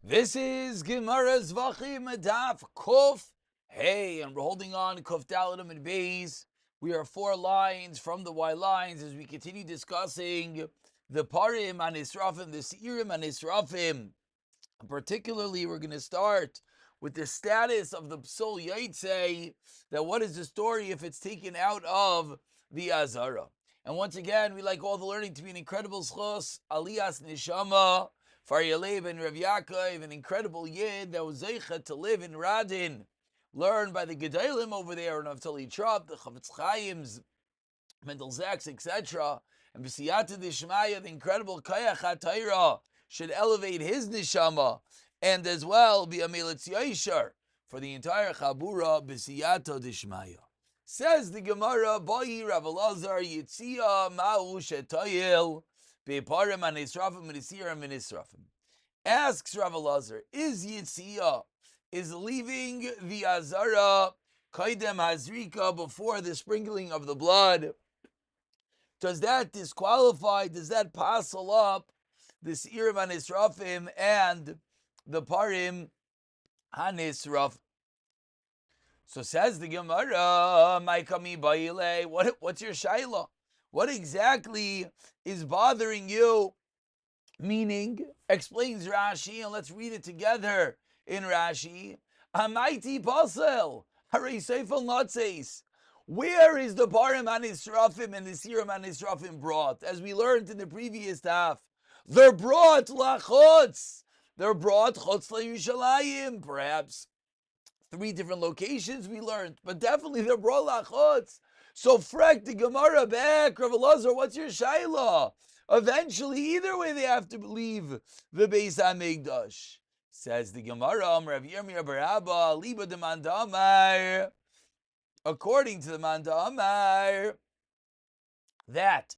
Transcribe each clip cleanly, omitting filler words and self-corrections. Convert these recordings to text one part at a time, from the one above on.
This is Gemara Zevachim Daf Kuf Hey, and we're holding on Kuf Daladam and Beis. We are 4 lines from the Y lines as we continue discussing the Parim and Israfim, the Seirim and Israfim. Particularly, we're going to start with the status of the Psol Yaitse, that what is the story if it's taken out of the Azara. And once again, we like all the learning to be an incredible schos, Aliyas Nishama, for Yalev and Rav Ya'akov, an incredible yid that was zeicha to live in Radin, learned by the Gedalim over there, and Naftali Trop, the Chavetz Chaims, Mendel Zaks, etc. And B'siyata Dishmaya, the incredible Kayach HaTaira, should elevate his neshama, and as well be a Melitz Yashar for the entire Chabura, B'siyata Dishmaya. Says the Gemara, Bayi Rav Elazar Yitzia Ma'u Shetayil Be'parim and Israfim and Isirim and Israfim. Asks Rav Elazar, is Yitzia, is leaving the Azara Kaidem Hazrika before the sprinkling of the blood, does that disqualify, does that passel up the Isirim and Israfim and the Parim and Israfim? So says the Gemara, Maikami Baile, what's your shaila? What exactly is bothering you? Meaning, explains Rashi, and let's read it together in Rashi. Amaiti Basel, Harei Seifel Natzes. Where is the Parim and Israfim and the Sirim and Israfim brought? As we learned in the previous daf, they're brought lachutz. They're brought chutz LaYerushalayim, perhaps 3 different locations we learned, but definitely they're brought lachutz. So frek the Gemara back, Rav Elazar, what's your shaila? Eventually, either way, they have to leave the Beis HaMikdash. Says the Gemara, Rav Yirmiyah bar Abba, Liba de Manda Amar, according to the Manda Amar, that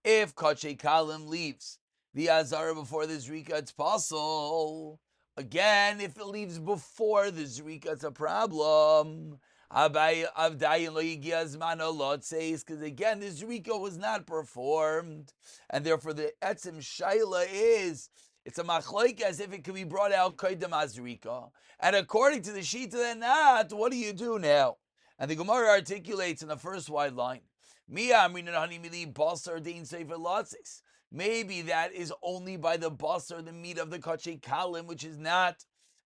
if Kachei Kalim leaves the Azara before the Zrika, it's possible. Again, if it leaves before the Zrika, it's a problem. Because again, the Zrika was not performed, and therefore the Etzim Shaila is, it's a machlaik as if it could be brought out Kaidem Azrika. And according to the Shita, then not, what do you do now? And the Gemara articulates in the first wide line, maybe that is only by the basar, the meat of the kachei kalim, which is not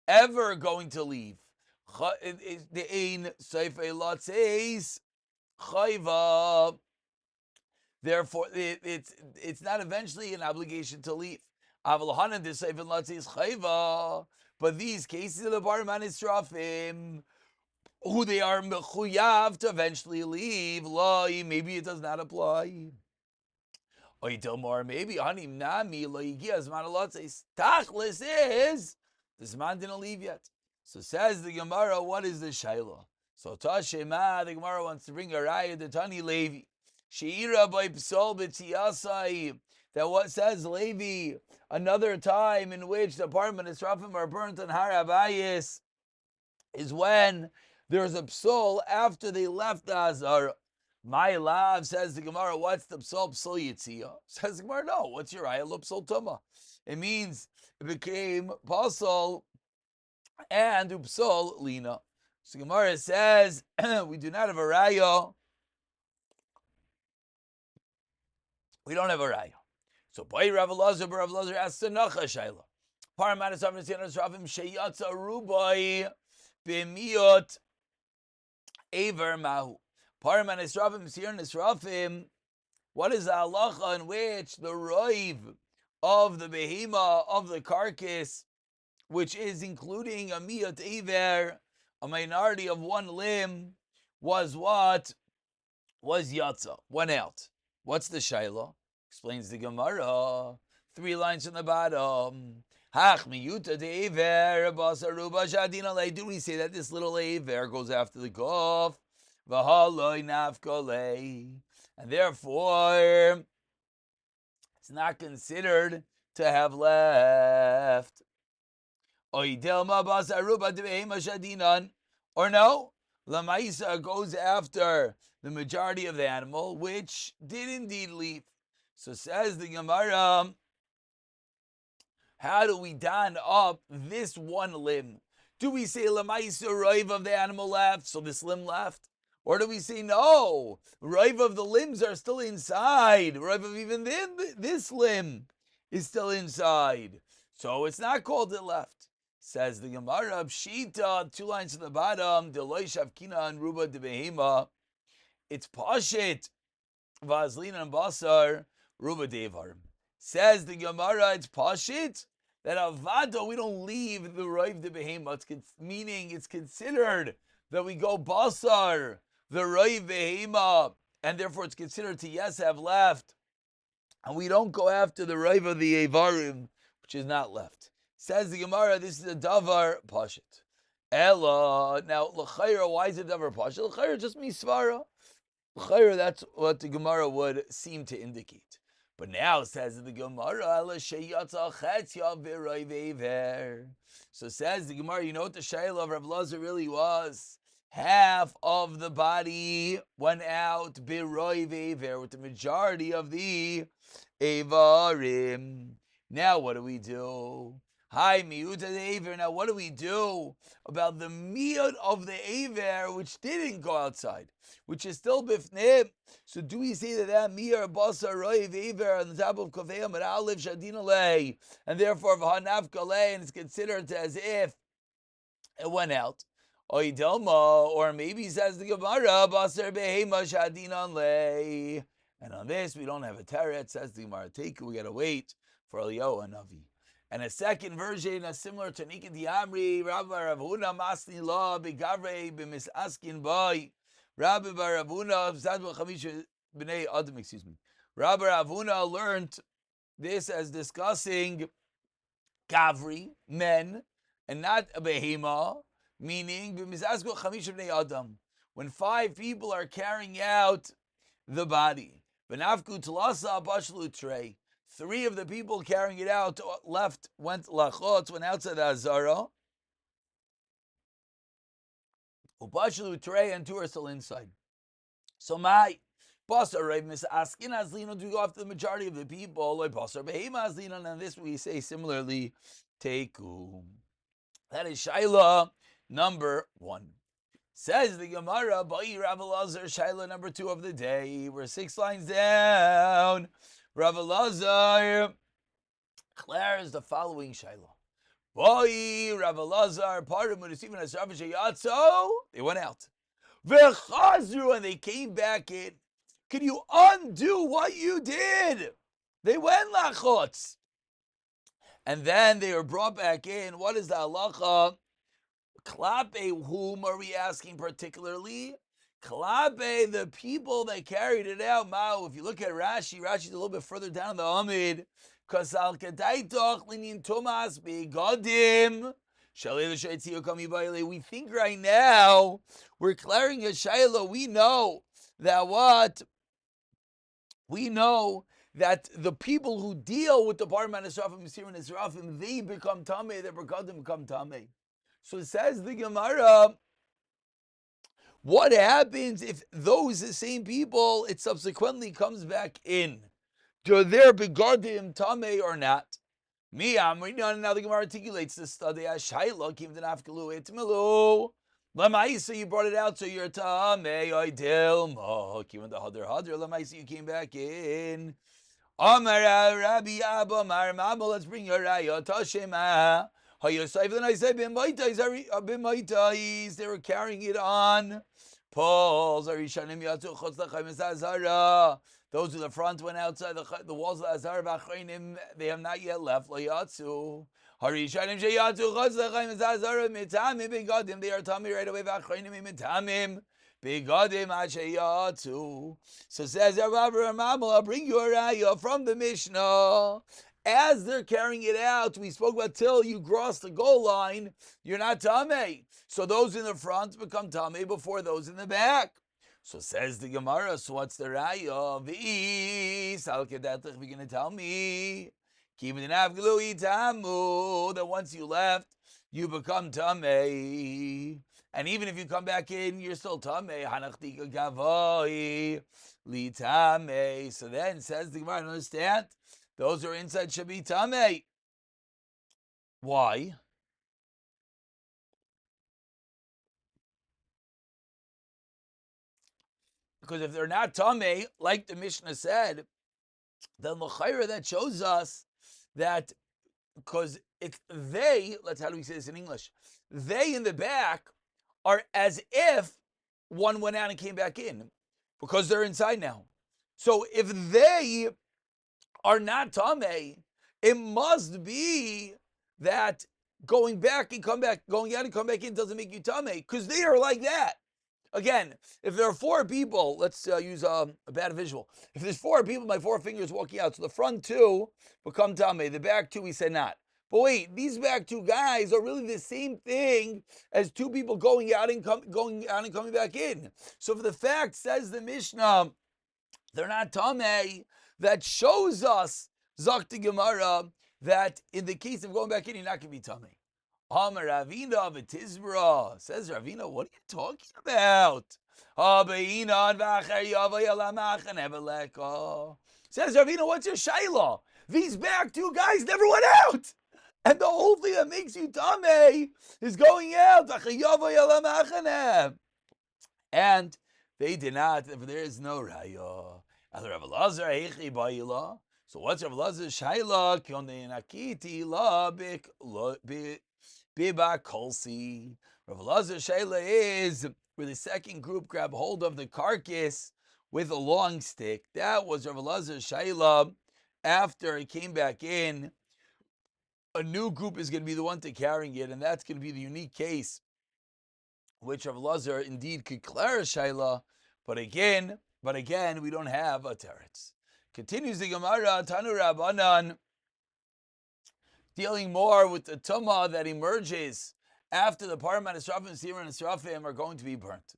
ever going to leave. The ein seifei latzes chayva. Therefore, it's not eventually an obligation to leave. Avalahanan the seifei latzes chayva. But these cases of the Parim and Israfim, who they are mechuyav to eventually leave, maybe it does not apply. Or you tell more, maybe hanim nami lo yigia zman alatzes. Tachlis is the zman didn't leave yet. So says the Gemara, what is the shaila? So Tashema, the Gemara wants to bring a raya to Tani Levi. Sheira by Psol b'tiyasai. That what says Levi, another time in which the Parim and Israfim are burnt on Har Abayis is when there's a psol after they left the Azara. My love, says the Gemara, what's the psol? Psol Yitzia. Says the Gemara, no, what's your ayah? Psol Tuma. It means it became pasol and upsol lina. So Gemara says, we do not have a raya. We don't have a raya. So by Rav Elazar asks the Nacha Shaila. Paramanis Avnasianas Ravim Sheyatza Rubai B'miot Aver Mahu. Parim and Israfim, Sir and Israfim, what is the halacha in which the roiv of the behema, of the carcass, which is including a miyat aver, a minority of 1 limb, was what? Was yatza, went out. What's the shaila? Explains the Gemara, 3 lines from the bottom. Hach miyuta de aver, basaruba shadina lei. Do we say that this little aver goes after the gof? And therefore, it's not considered to have left. Or no, Lamaisa goes after the majority of the animal, which did indeed leave. So says the Gemara, how do we don up this one limb? Do we say Lamaisa Raiv of the animal left, so this limb left? Or do we say no, Raiv of the limbs are still inside, Raiv of even this limb is still inside. So it's not called it left. Says the Gemara, Pshita, 2 lines to the bottom, Deloy Shavkina and Ruba de Behema. It's Pashit, Vazlin and Basar, Ruba Devar. Says the Gemara, it's Pashit, that Avado, we don't leave the Raiv de Behema, meaning it's considered that we go Basar, the Raiv Behema, and therefore it's considered to yes have left, and we don't go after the Raiv of the Evarim, which is not left. Says the Gemara, this is a Davar Pashit. Ella, now, L'chayra, why is it Davar Pashit? L'chayra just means Svara. L'chayra, that's what the Gemara would seem to indicate. But now, says the Gemara, Ella Sheyatza Chetzya V'Raiv Eiver. So says the Gemara, you know what the Shayla of Rav Lazar really was? Half of the body went out B'Raiv Eiver, with the majority of the Eivarim. Now what do we do? Hi, miuta Aver. Now, what do we do about the miut of the Aver, which didn't go outside, which is still bifnim? So, do we say that miur basar roiv Aver on the top of kofeim and aliv shadina lei, and therefore v'hanav kalei, and it's considered as if it went out? Oidilma, or maybe says the Gemara basar behema shadina lei, and on this we don't have a teret. Says the Gemara, we gotta wait for Eliyahu and Navi. And a second version, similar to Nika Diamri, Rabbi Ravuna Masni La Begavre Bimisaskin Boy, Rabbi Ravuna Zadwa Chamish Bnei Adam, Rabbi Ravuna learned this as discussing Gavri, men, and not a behema, meaning Bimisaskin Chamish Bnei Adam, when 5 people are carrying out the body. Benafku Tlasa Bashlu Trey. 3 of the people carrying it out went lachotz, went outside the Azara. Upashlu Trey, and 2 are still inside. So my Basar Rav Misaskin Azlino, do we go after the majority of the people? Like Basar Behema Azlino, and this we say similarly, Teku. That is Shaila number 1. Says the Gemara, Ba'i Rav Elazar, Shaila number 2 of the day. We're 6 lines down. Rav Elazar declares the following Shaila. Boy, Rav Elazar, part of Munisivin Asrav Sheyatzo, they went out. V'chazru, and they came back in. Can you undo what you did? They went lachotz. And then they were brought back in. What is the halacha? Klape, whom are we asking particularly? Klape, the people that carried it out. Mao, if you look at Rashi's a little bit further down the Amid. Kasal Kadaitoch Linin Tomas Begadim. We think right now we're clearing a Shaila. We know that what? We know that the people who deal with the Parman Esrafim, Mesirim and Esrafim, they become Tameh, their Begadim become Tameh. So it says the Gemara, what happens if those same people, it subsequently comes back in? Do their begadim tamei or not? Now the Gemara articulates the study as Shaila came to Nafkalu Itmilu. Lamaisa, you brought it out, so you're tamei oidilma. Even the hadr. Lamaisa, you came back in. Amar Rabbi Abba Mar Mabel, let's bring your raya Tashema. They were carrying it on poles. Those in the front went outside the walls of the Azar. They have not yet left. They are tummy right away. So says I'll bring you a raya from the Mishnah. As they're carrying it out, we spoke about till you cross the goal line, you're not tamei. So those in the front become tamei before those in the back. So says the Gemara, so what's the raya? You're going to tell me that once you left, you become tamei. And even if you come back in, you're still tamei. So then says the Gemara, understand? Those who are inside should be tamei. Why? Because if they're not tamei, like the Mishnah said, then l'chayra that shows us that because it's they. How do we say this in English? They in the back are as if one went out and came back in because they're inside now. So if they are not tamei, it must be that going back and come back, going out and come back in doesn't make you tamei because they are like that. Again, if there are four people, let's use a bad visual. If there's four people, my four fingers walking out, so the front two become tamei, the back two we say not. But wait, these back two guys are really the same thing as two people going out and coming back in. So if the fact says the Mishnah, they're not tamei, that shows us Zakti Gemara that in the case of going back in, you're not going to be tamei. Amar Ravina v'tizbra. Says Ravina, what are you talking about? Says Ravina, what's your shayla? These back two guys never went out. And the whole thing that makes you tamei is going out. And they did not, there is no raya. So what's Rav Lazar's shayla? Biba kolsi. Rav Lazar's shayla is where the second group grab hold of the carcass with a long stick. That was Rav Lazar's shayla. After it came back in, a new group is going to be the one to carrying it, and that's going to be the unique case, which Rav Lazar indeed could clear a shayla, but again, we don't have a teretz. Continues the Gemara, Tanu Rabbanan, dealing more with the tumah that emerges after the parim and esrafim, sira and esrafim are going to be burnt.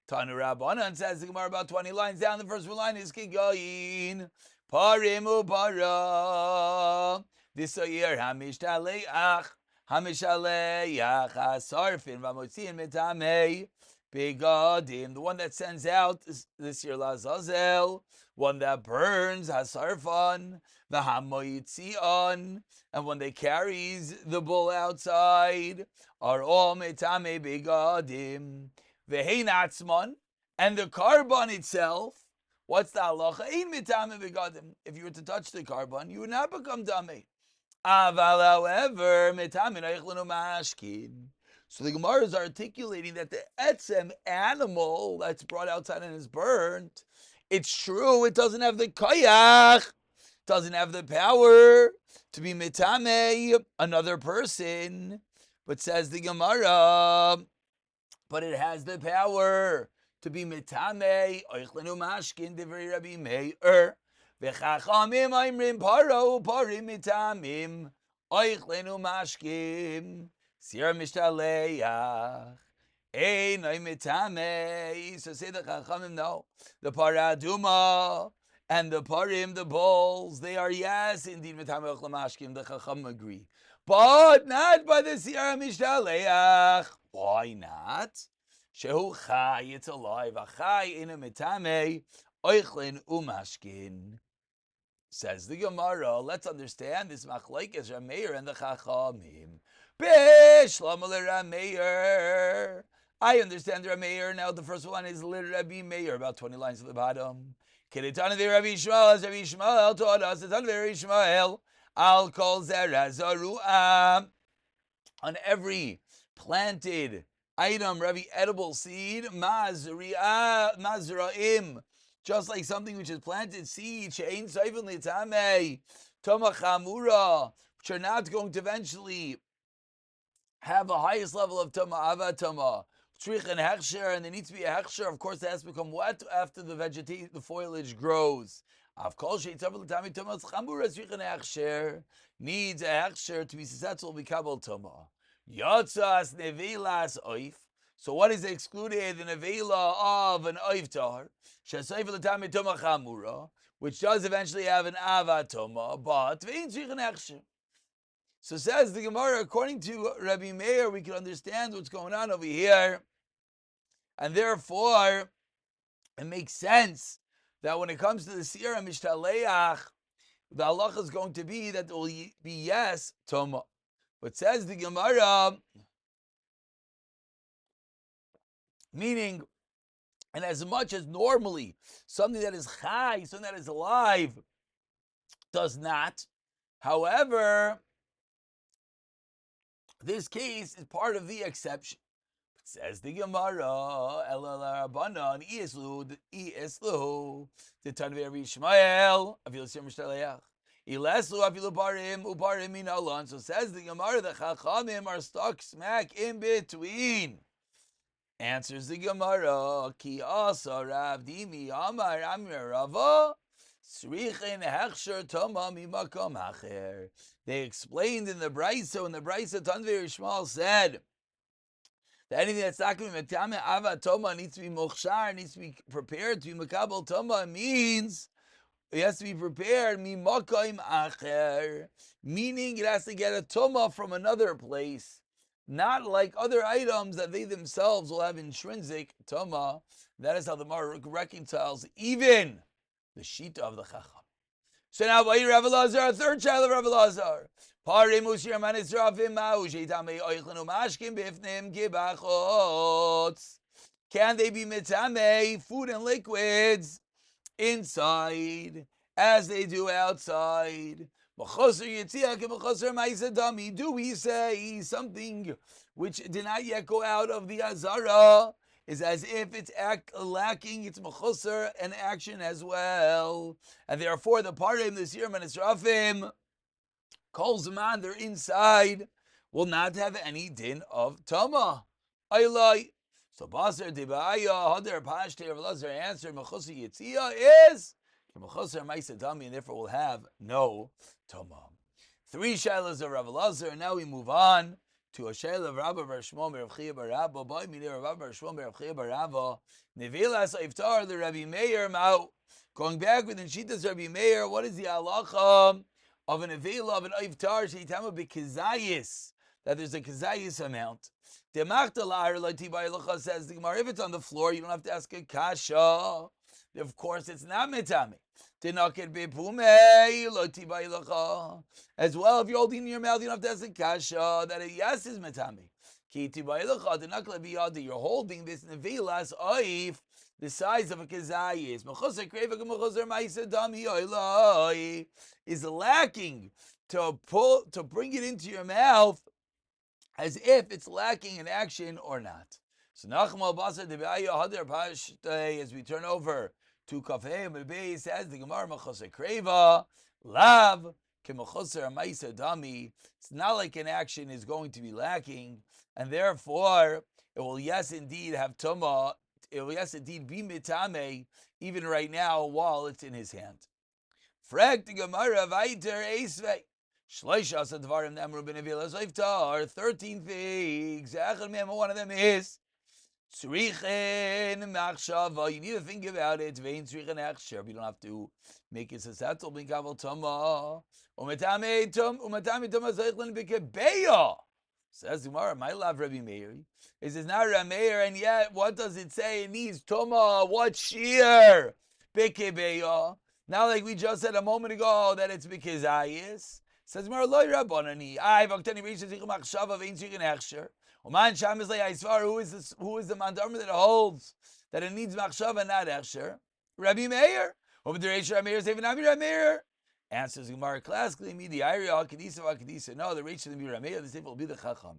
Tanu Rabbanan says the Gemara about 20 lines down. The first line is kigoyin parim ubara. This year hamish taleach asarfin v'motziin metamei begadim. The one that sends out this year lazazel, one that burns hasarfan v'hamoyitzion, and one that carries the bull outside are all metamei begadim. V'hein atzman, and the carbon itself. What's the halacha? Ein metamei begadim. If you were to touch the carbon, you would not become tamei. Aval, however, metamin eichlenu mashkin. So the Gemara is articulating that the etzem animal that's brought outside and is burnt, it's true, it doesn't have the koyach, doesn't have the power to be metamei another person, but says the Gemara, but it has the power to be metamei eichlenu mashkin divrei Rabbi Meir. V'chachamim aimrim paro parim mitamim oichlenu mashkim sir mishtaleach ein mitamei. So say the chachamim, no, the paraduma and the parim, the bulls, they are yes indeed mitamei oichlenu mashkim. The chachamim agree, but not by the sir mishtaleach. Why not? Shehu chai, it's alive. Achai ina mitamei oichlenu mashkin. Says the Gemara, let's understand this machlokes Rameir and the Chachamim. Bishlam Rameir. I understand Rameir. Now the first one is Rabbi Meir, about 20 lines at the bottom. Kedetana de Rabbi Yishmael, as Rabbi Yishmael taught us, it's on Rabbi Yishmael. I'll call Zerazarua. On every planted item, every edible seed, Mazraim. Just like something which is planted seed, she'ein soifen litamei, toma chamura, which are not going to eventually have a highest level of toma avatama, trich and hechsher, and there needs to be a hechsher. Of course, it has to become wet after the vegetation, the foliage grows. Of course, she'ein soifen litamei toma chamura, trich and hechsher, needs a hechsher to be successful to be kabel toma. Yotzas nevilas oif. So what is excluded in a vela of an oivtar? Which does eventually have an avatoma, but so says the Gemara, according to Rabbi Meir, we can understand what's going on over here, and therefore it makes sense that when it comes to the Sira Mishtaleach, the halacha is going to be that it will be yes toma. But says the Gemara, meaning, and as much as normally something that is chai, something that is alive, does not. However, this case is part of the exception. Says the Gemara, Elala Rabbanan, Islu, the Tanvei Yishmael, Avil Shem Shtaleach. Ileslu Avilu Barim, Ubarim Min Alon. So says the Gemara, the Chachamim are stuck smack in between. Answers the Gemara, Ki Asa Rav Dimi Amar Amir Rava, Srichin Hechsher Toma Mimakom Acher. They explained in the Brisa, when the Brisa Tanvei Yishmael said, that anything that's not going to be metame ava toma needs to be mochshar, needs to be prepared to be makabel toma, means it has to be prepared mimakom acher, meaning it has to get a toma from another place, not like other items that they themselves will have intrinsic toma. That is how the Mar reconciles even the shita of the chacham. So now, Rav Elazar, a third child of Rav Elazar. Can they be metame food and liquids inside as they do outside? Do we say something which did not yet go out of the azara is as if it's lacking its mechusar and action as well, and therefore the parim, the sirim and israfim, Kol Zaman, they're inside, will not have any din of Tama. So Basar Dibaya, Hadar Pashte, Rav Elazar answered, Mechusa Yitzia is Mechusa Maisa Dami, and therefore will have no Tama. Three shaylas of Rav Elazar, and now we move on to a shayla of Rabba Bar Shmuel Rav Chiya Bar Rabba, Boy Minir Rabba Bar Shmuel Rav Chiya Bar Rabba, Nevilas Iftar the Rabbi Meir Mao. Going back with the Shitas Rabbi Meir, what is the halacha of an avela of an iftar sheitama b'kezayis, that there's a kezayis amount? Demachta la'ar l'tibay l'cha, says the Gemara, if it's on the floor, you don't have to ask a kasha. Of course, it's not metame. Tenaket b'pumei l'tibay l'cha. As well, if you're holding in your mouth, you don't have to ask a kasha that a yes is metame. Ki tibay l'cha tenakle b'yadi. You're holding this nevelas oif, the size of a kezayis, is lacking to bring it into your mouth as if it's lacking in action or not. So as we turn over to Kafeh Mebei, says the Gemara Machosar Kreva Lav Kemachosar Maisa Dami. It's not like an action is going to be lacking, and therefore it will yes indeed have Tuma. It will yes indeed be mitame even right now while it's in his hand. Frag the Gemara Vaiter Esvei. Shloisha Sadvarim Namru Ben Avilas Iftar. 13 things. One of them is Tzrichen Machshava. You need to think about it. Vein Tzrichen Achshav. You don't have to make it Sasatul Ben Kaval Tama. Umetame Tama Zeichlin Bikebeya. Says Gemara, my love Rabbi Meir. It says not Rabbi Meir, and yet what does it say? It needs Toma. What shear? Bekebeya. Now, like we just said a moment ago, that it's Bekezayis. Says Gemara, Loi Rabbanani. I Vaktani Reish Zichem Achshava Vein Zichem Echsher. Uman Sham is like Aisvar. Who is the mandarma that holds that it needs Machshava, not Echsher? Rabbi Meir. Over the Reish Rabbi Meir, Sevenami Rabbi Meir. Answers Gemara classically, me the Arya Kedisa Kedisa. No, the Reish of the Rameya, the Sefer will be the Chacham.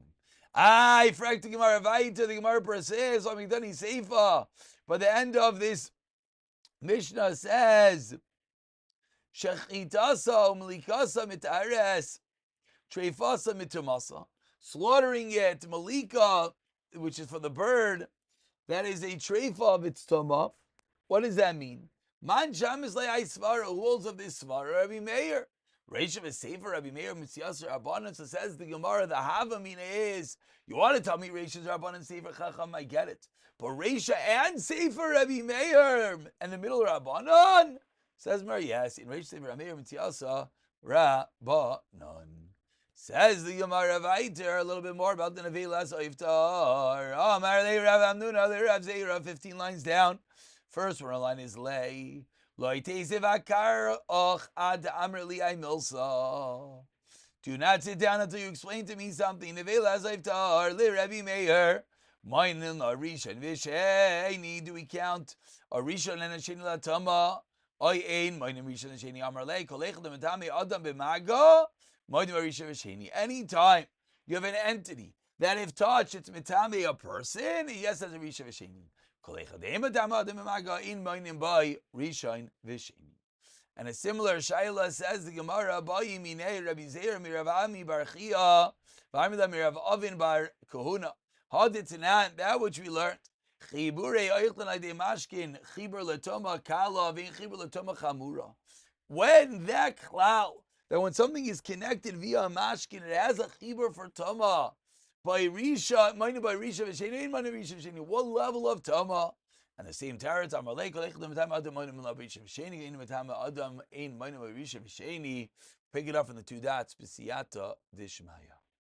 I frag the Gemara Vaita, the Gemara per se, so I'm done Seifa. But the end of this Mishnah says, Shechitasa Malikasa Mitares, Treifasa Mitamasa. Slaughtering it, Malika, which is for the bird, that is a treifa of its tumah. What does that mean? Man sham is like Svara, who holds of this Svara, Rabbi Meir. Reishav is safer, Rabbi Meir, Mitziyasar, Rabbanan. So says the Gemara, the Havamina is, you want to tell me Reishav, Rabbanan, Sefer, Chacham, I get it. But Reisha and Sefer, Rabbi Meir, and the middle Rabbanan, says Mer, yes, in Reishav, Rabbi Meir, Mitziyasar, Rabbanan. Says the Gemara Vaiter, a little bit more about the Nevilas Iftar. Oh, Marley Rav Amnuna, Rav Zeira, 15 lines down. First one line is lay. Do not sit down until you explain to me something. Nevel Azayv Tar, Le Rabbi Meir. Mainin Arishan Visheni. Do we count Arishan and Asheni Latama? Oy Ein, Mainin Rishon and Sheni Amarle, Kolech Lematami Adam Bemaga, Mainin Arishan Visheni. Anytime you have an entity that if touched, it's Mitami a person, yes, as a Rishon Visheni. Kolech Lematami Adam Bemaga, in Mainin by Rishon Visheni. And a similar Shaila says the Gemara, Bayi Minei Rabbi Zeir Mirav Ami Bar Chia, V'amida Mirav Avin Bar Kahuna. Haditzanan, that which we learned. Chibure Oichlan Ade Mashkin, Chibur Latoma Kala, Vin Chibur Latoma Chamura. When that cloud, that when something is connected via a mashkin, it has a chibur for Tama. By Risha, mined by Risha V'Sheni, mined by Risha V'Sheni. What level of Tama? And the same teretz, Amalei Kolech Lematama Adam Mined by Risha V'Sheni, Ein Matama Adam Ein Mined by Risha V'Sheni. Pick it up from the two dots, B'siyata Dishmaya.